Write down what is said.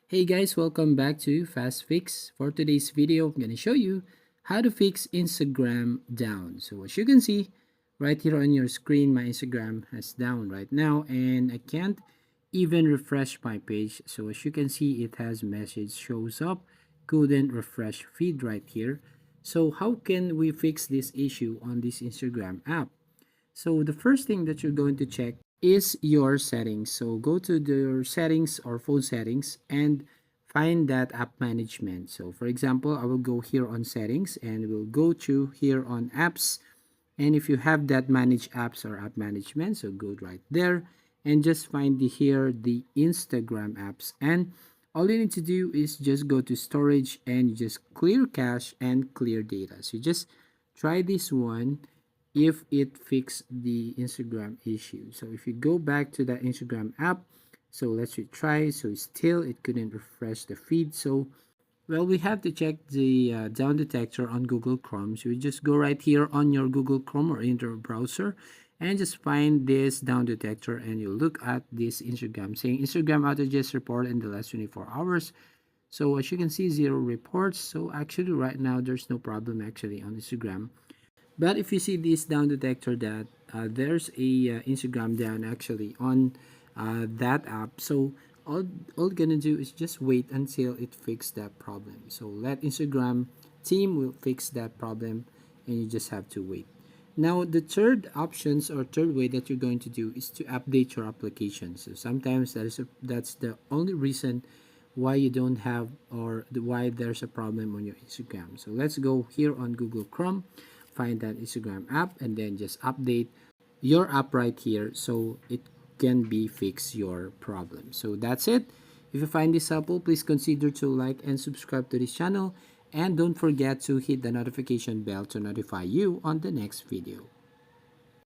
Hey guys, welcome back to Fast Fix. For today's video, I'm going to show you how to fix Instagram down. So as you can see, right here on your screen, my Instagram has down right now and I can't even refresh my page. So as you can see, it has message shows up, couldn't refresh feed right here. So how can we fix this issue on this Instagram app? So the first thing that you're going to check is your settings. So go to your settings or phone settings and find that app management. So for example, I will go here on settings and we'll go to here on apps. And if you have that manage apps or app management, so go right there and just find here the Instagram apps. And all you need to do is just go to storage and you just clear cache and clear data. So you just try this one if it fixed the Instagram issue. So if you go back to that Instagram app, so let's retry. So still it couldn't refresh the feed. So well, we have to check the down detector on Google Chrome. So you just go right here on your Google Chrome or in your browser and just find this down detector and you look at this Instagram saying Instagram outages report in the last 24 hours. So as you can see, zero reports. So actually right now there's no problem actually on Instagram. But if you see this down detector that there's a Instagram down actually on that app, so all gonna do is just wait until it fixes that problem. So let Instagram team will fix that problem, and you just have to wait. Now the third options or third way that you're going to do is to update your application. So sometimes that's the only reason why you don't have why there's a problem on your Instagram. So let's go here on Google Chrome, find that Instagram app and then just update your app right here so it can be fix your problem. So that's it. If you find this helpful, please consider to like and subscribe to this channel and don't forget to hit the notification bell to notify you on the next video.